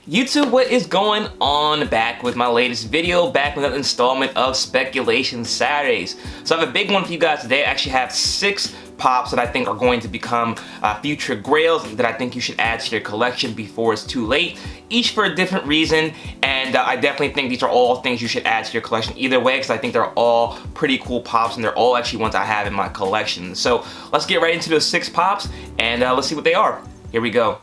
YouTube, what is going on? Back with my latest video, back with another installment of Speculation Saturdays. So I have a big one for you guys today. I actually have 6 pops that I think are going to become future grails that I think you should add to your collection before it's too late, each for a different reason, and I definitely think these are all things you should add to your collection either way, because I think they're all pretty cool pops and they're all actually ones I have in my collection. So let's get right into those 6 pops and let's see what they are. Here we go.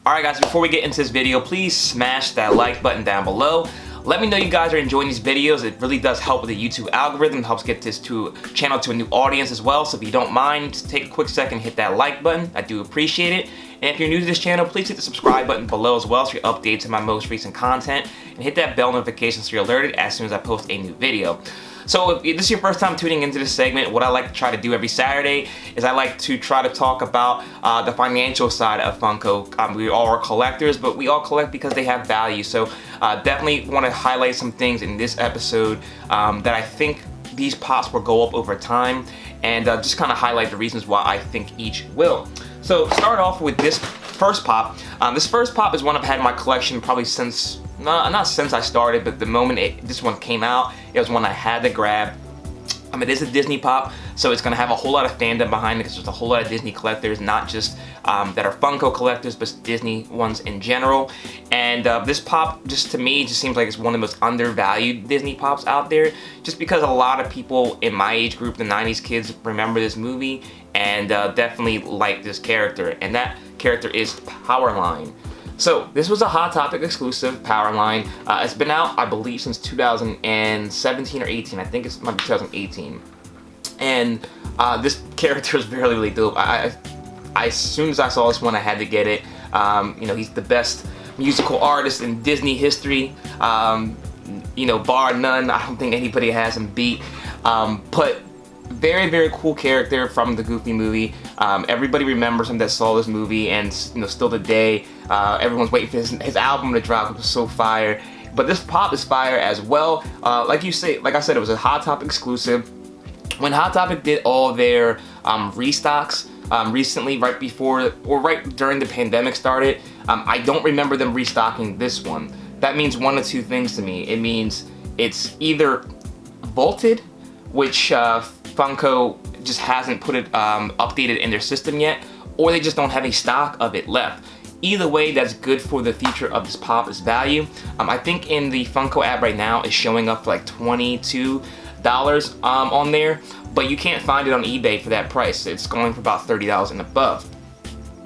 Alright guys, before we get into this video, please smash that like button down below. Let me know you guys are enjoying these videos. It really does help with the YouTube algorithm, helps get this channel to a new audience as well. So if you don't mind, just take a quick second and hit that like button. I do appreciate it. And if you're new to this channel, please hit the subscribe button below as well so you're updated to my most recent content. And hit that bell notification so you're alerted as soon as I post a new video. So if this is your first time tuning into this segment, what I like to try to do every Saturday is I like to try to talk about the financial side of Funko. We all are collectors, but we all collect because they have value. So definitely want to highlight some things in this episode that I think these pops will go up over time, and just kind of highlight the reasons why I think each will. So start off with this first pop. This first pop is one I've had in my collection probably since, not since I started, but the moment this one came out, it was one I had to grab. It is a Disney pop, so it's going to have a whole lot of fandom behind it because there's a whole lot of Disney collectors, not just that are Funko collectors, but Disney ones in general. And this pop, just to me, just seems like it's one of the most undervalued Disney pops out there, just because a lot of people in my age group, the 90s kids, remember this movie and definitely like this character, and that character is Powerline. So this was a Hot Topic exclusive, Powerline. It's been out, I believe, since 2017 or 18. I think it might be 2018. And this character is really, really dope. As soon as I saw this one, I had to get it. You know, he's the best musical artist in Disney history. You know, bar none. I don't think anybody has him beat. But very, very cool character from the Goofy movie. Everybody remembers him that saw this movie, and you know, still today, everyone's waiting for his album to drop. It was so fire. But this pop is fire as well. Like I said, it was a Hot Topic exclusive. When Hot Topic did all their restocks recently, right before or right during the pandemic started, I don't remember them restocking this one. That means one of two things to me. It means it's either vaulted, which Funko just hasn't put it updated in their system yet, or they just don't have any stock of it left. Either way, that's good for the future of this pop, its value. I think in the Funko app right now it's showing up for like $22 on there, but you can't find it on eBay for that price. It's going for about $30 and above.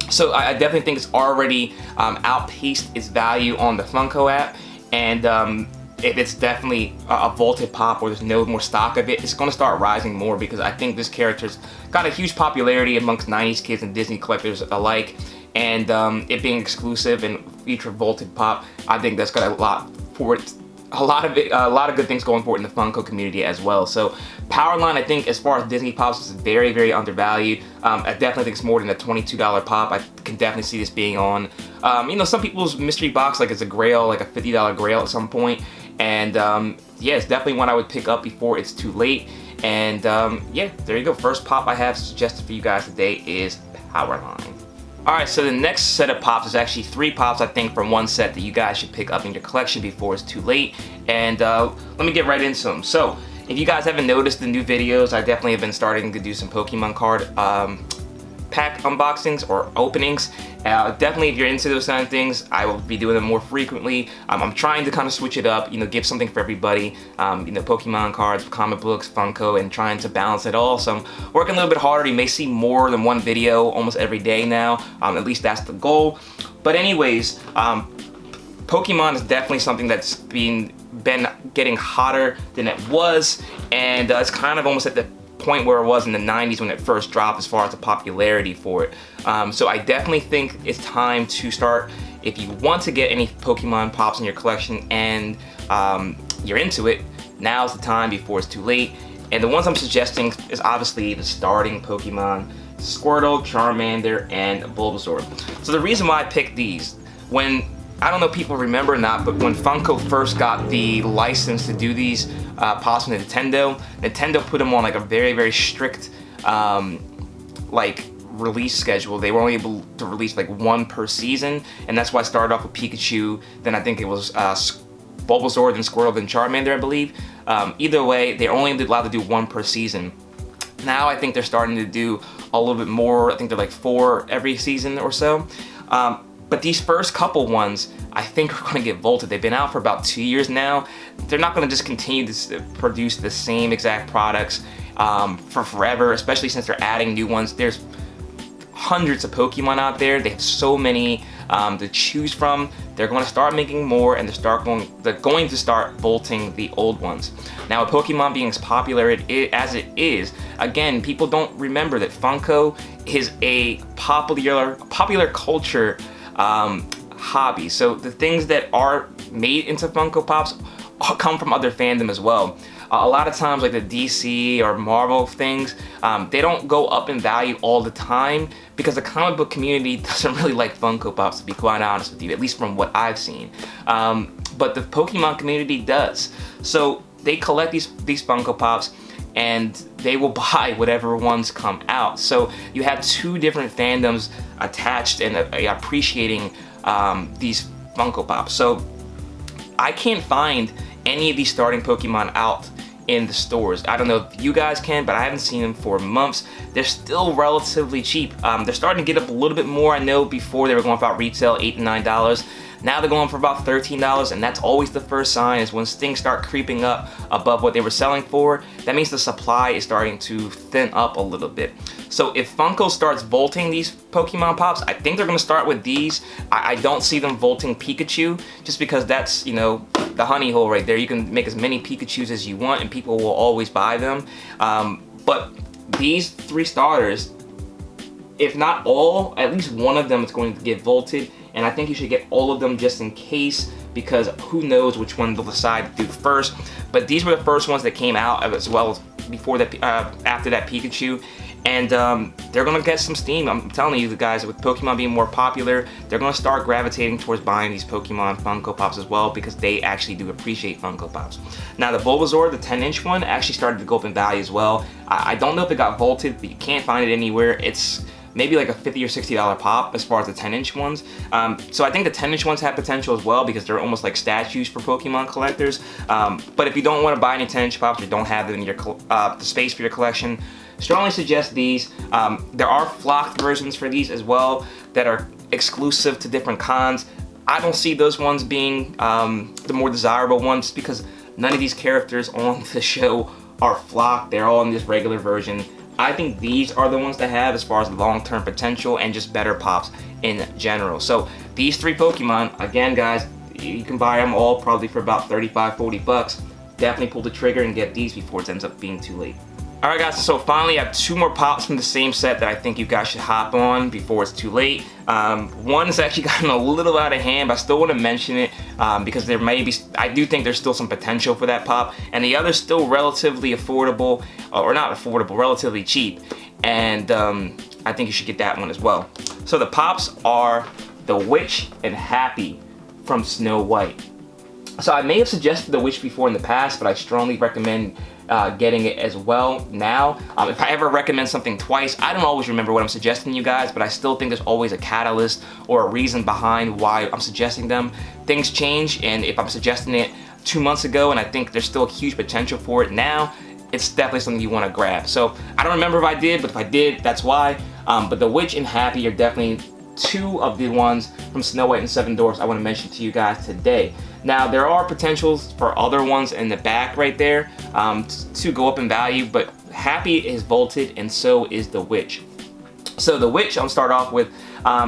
So I definitely think it's already outpaced its value on the Funko app, and if it's definitely a vaulted pop or there's no more stock of it, it's going to start rising more, because I think this character's got a huge popularity amongst 90s kids and Disney collectors alike, and it being exclusive and feature vaulted pop, I think that's got a lot for it. A lot of good things going for it in the Funko community as well. So Powerline, I think, as far as Disney pops, is very, very undervalued. I definitely think it's more than a $22 pop. I can definitely see this being on, you know, some people's mystery box, like it's a grail, like a $50 grail at some point. And yeah, it's definitely one I would pick up before it's too late. And yeah, there you go. First pop I have suggested for you guys today is Powerline. Alright, so the next set of pops is actually 3 pops, I think, from one set that you guys should pick up in your collection before it's too late. And let me get right into them. So, if you guys haven't noticed the new videos, I definitely have been starting to do some Pokemon card pack unboxings or openings. Definitely, if you're into those kind of things, I will be doing them more frequently. I'm trying to kind of switch it up, you know, give something for everybody. You know, Pokemon cards, comic books, Funko, and trying to balance it all. So I'm working a little bit harder. You may see more than one video almost every day now. At least that's the goal. But anyways, Pokemon is definitely something that's been getting hotter than it was, and it's kind of almost at the point where it was in the 90s when it first dropped as far as the popularity for it. So I definitely think it's time to start, if you want to get any Pokemon pops in your collection and you're into it, now's the time before it's too late. And the ones I'm suggesting is obviously the starting Pokemon, Squirtle, Charmander, and Bulbasaur. So the reason why I picked these, when I don't know if people remember or not, but when Funko first got the license to do these Pops from Nintendo put them on like a very, very strict like release schedule. They were only able to release like one per season, and that's why I started off with Pikachu, then I think it was Bulbasaur, then Squirtle, then Charmander, I believe. Either way, they're only allowed to do one per season. Now I think they're starting to do a little bit more. I think they're like 4 every season or so. But these first couple ones, I think are going to get vaulted. They've been out for about 2 years now. They're not going to just continue to produce the same exact products for forever, especially since they're adding new ones. There's hundreds of Pokemon out there. They have so many to choose from. They're going to start making more, and they're going to start vaulting the old ones. Now, with Pokemon being as popular as it is, again, people don't remember that Funko is a popular culture hobby. So the things that are made into Funko Pops come from other fandom as well. A lot of times, like the DC or Marvel things, they don't go up in value all the time because the comic book community doesn't really like Funko Pops, to be quite honest with you, at least from what I've seen. But the Pokemon community does. So they collect these Funko Pops, and they will buy whatever ones come out. So you have 2 different fandoms attached and appreciating these Funko Pops. So I can't find any of these starting Pokemon out in the stores. I don't know if you guys can, but I haven't seen them for months. They're still relatively cheap. They're starting to get up a little bit more. I know before they were going for about retail $8 to $9. Now they're going for about $13, and that's always the first sign, is when things start creeping up above what they were selling for. That means the supply is starting to thin up a little bit. So if Funko starts vaulting these Pokemon Pops, I think they're going to start with these. I don't see them vaulting Pikachu, just because that's, you know, the honey hole right there. You can make as many Pikachus as you want, and people will always buy them. But these 3 starters, if not all, at least one of them is going to get vaulted. And I think you should get all of them just in case, because who knows which one they'll decide to do first. But these were the first ones that came out, as well as before that, after that Pikachu. And they're gonna get some steam. I'm telling you guys, with Pokemon being more popular, they're gonna start gravitating towards buying these Pokemon Funko Pops as well, because they actually do appreciate Funko Pops. Now the Bulbasaur, the 10-inch one, actually started to go up in value as well. I don't know if it got vaulted, but you can't find it anywhere. It's maybe like a $50 or $60 pop as far as the 10-inch ones. So I think the 10-inch ones have potential as well, because they're almost like statues for Pokemon collectors. But if you don't want to buy any 10-inch pops, or don't have them in your the space for your collection, strongly suggest these. There are flocked versions for these as well that are exclusive to different cons. I don't see those ones being the more desirable ones, because none of these characters on the show are flocked. They're all in this regular version. I think these are the ones to have as far as long-term potential and just better pops in general. So these 3 Pokemon, again guys, you can buy them all probably for about 35, 40 bucks. Definitely pull the trigger and get these before it ends up being too late. Alright guys, so finally I have 2 more pops from the same set that I think you guys should hop on before it's too late. One has actually gotten a little out of hand, but I still want to mention it because there may be, I do think there's still some potential for that pop, and the other's still relatively affordable, or not affordable, relatively cheap, and I think you should get that one as well. So the pops are the Witch and Happy from Snow White. So I may have suggested the Witch before in the past, but I strongly recommend getting it as well now. If I ever recommend something twice, I don't always remember what I'm suggesting you guys, but I still think there's always a catalyst or a reason behind why I'm suggesting them. Things change, and if I'm suggesting it 2 months ago and I think there's still a huge potential for it now, it's definitely something you want to grab. So I don't remember if I did, but if I did, that's why. But the Witch and Happy are definitely 2 of the ones from Snow White and 7 Dwarfs I want to mention to you guys today. Now there are potentials for other ones in the back right there to go up in value, but Happy is vaulted and so is the Witch. So the Witch, I'll start off with,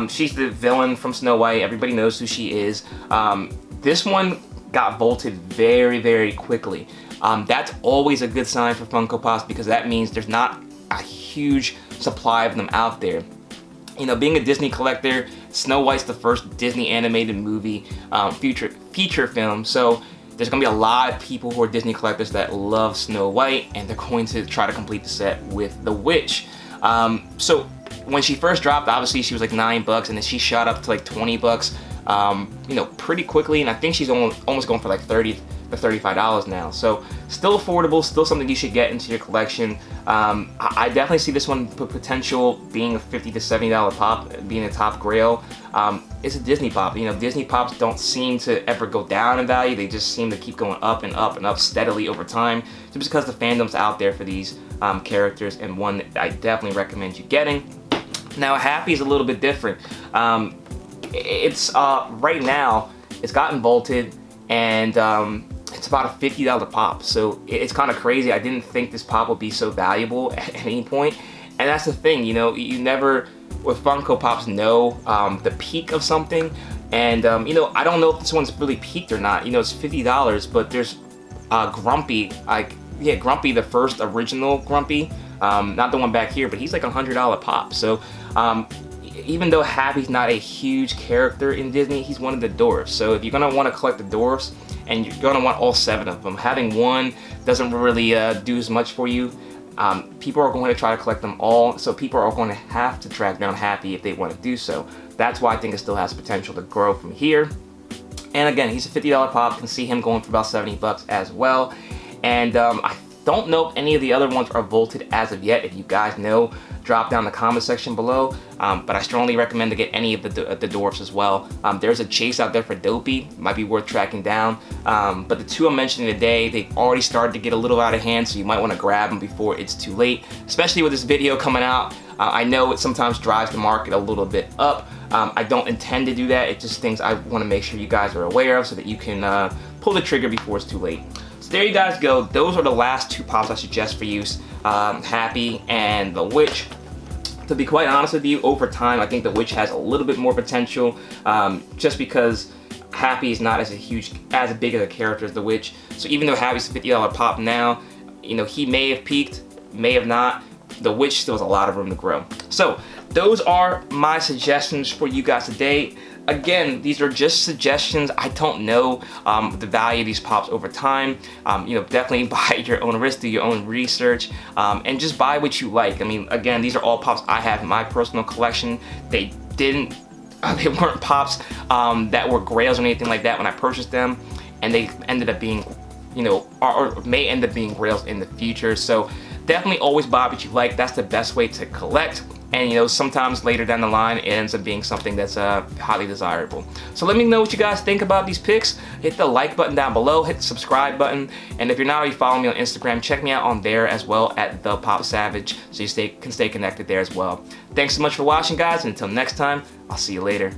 she's the villain from Snow White. Everybody knows who she is. This one got vaulted very, very quickly. That's always a good sign for Funko Pops, because that means there's not a huge supply of them out there. You know, being a Disney collector, Snow White's the first Disney animated movie, feature film, so there's gonna be a lot of people who are Disney collectors that love Snow White, and they're going to try to complete the set with the Witch. So when she first dropped, obviously she was like $9, and then she shot up to like $20 you know, pretty quickly, and I think she's almost going for like $30 to $35 now. So still affordable, still something you should get into your collection. I definitely see this one potential being a $50 to $70 pop, being a top grail. It's a Disney pop. You know, Disney pops don't seem to ever go down in value. They just seem to keep going up and up and up steadily over time, just because the fandom's out there for these characters, and one that I definitely recommend you getting. Now, Happy is a little bit different. It's right now, it's gotten vaulted, and it's about a $50 pop. So it's kind of crazy. I didn't think this pop would be so valuable at any point. And that's the thing, you know, you never, with Funko Pops, know the peak of something. And, you know, I don't know if this one's really peaked or not. You know, it's $50, but there's Grumpy, Grumpy, the first original Grumpy. Not the one back here, but he's like a $100 pop. So even though Happy's not a huge character in Disney, he's one of the dwarfs. So if you're gonna want to collect the dwarfs, and you're gonna want all 7 of them, having one doesn't really do as much for you. People are going to try to collect them all, so people are going to have to track down Happy if they want to do so. That's why I think it still has potential to grow from here. And again, he's a $50 pop. Can see him going for about 70 bucks as well. And I don't know if any of the other ones are vaulted as of yet. If you guys know, drop down in the comment section below. But I strongly recommend to get any of the dwarfs as well. There's a chase out there for Dopey, might be worth tracking down. But the 2 I'm mentioning today, they've already started to get a little out of hand, so you might want to grab them before it's too late, especially with this video coming out. I know it sometimes drives the market a little bit up. I don't intend to do that. It's just things I want to make sure you guys are aware of so that you can pull the trigger before it's too late. So there you guys go. Those are the last 2 pops I suggest for use, Happy and the Witch. To be quite honest with you, over time, I think the Witch has a little bit more potential, just because Happy is not as big of a character as the Witch. So even though Happy's a $50 pop now, you know, he may have peaked, may have not. The Witch still has a lot of room to grow. So those are my suggestions for you guys today. Again, these are just suggestions. I don't know the value of these pops over time. You know, definitely buy at your own risk, do your own research, and just buy what you like. I mean, again, these are all pops I have in my personal collection. They weren't pops that were grails or anything like that when I purchased them, and they ended up being, you know, or may end up being grails in the future. So definitely always buy what you like. That's the best way to collect. And, you know, sometimes later down the line, it ends up being something that's highly desirable. So let me know what you guys think about these picks. Hit the like button down below, hit the subscribe button. And if you're not already following me on Instagram, check me out on there as well at ThePopSavage, so you can stay connected there as well. Thanks so much for watching, guys, and until next time, I'll see you later.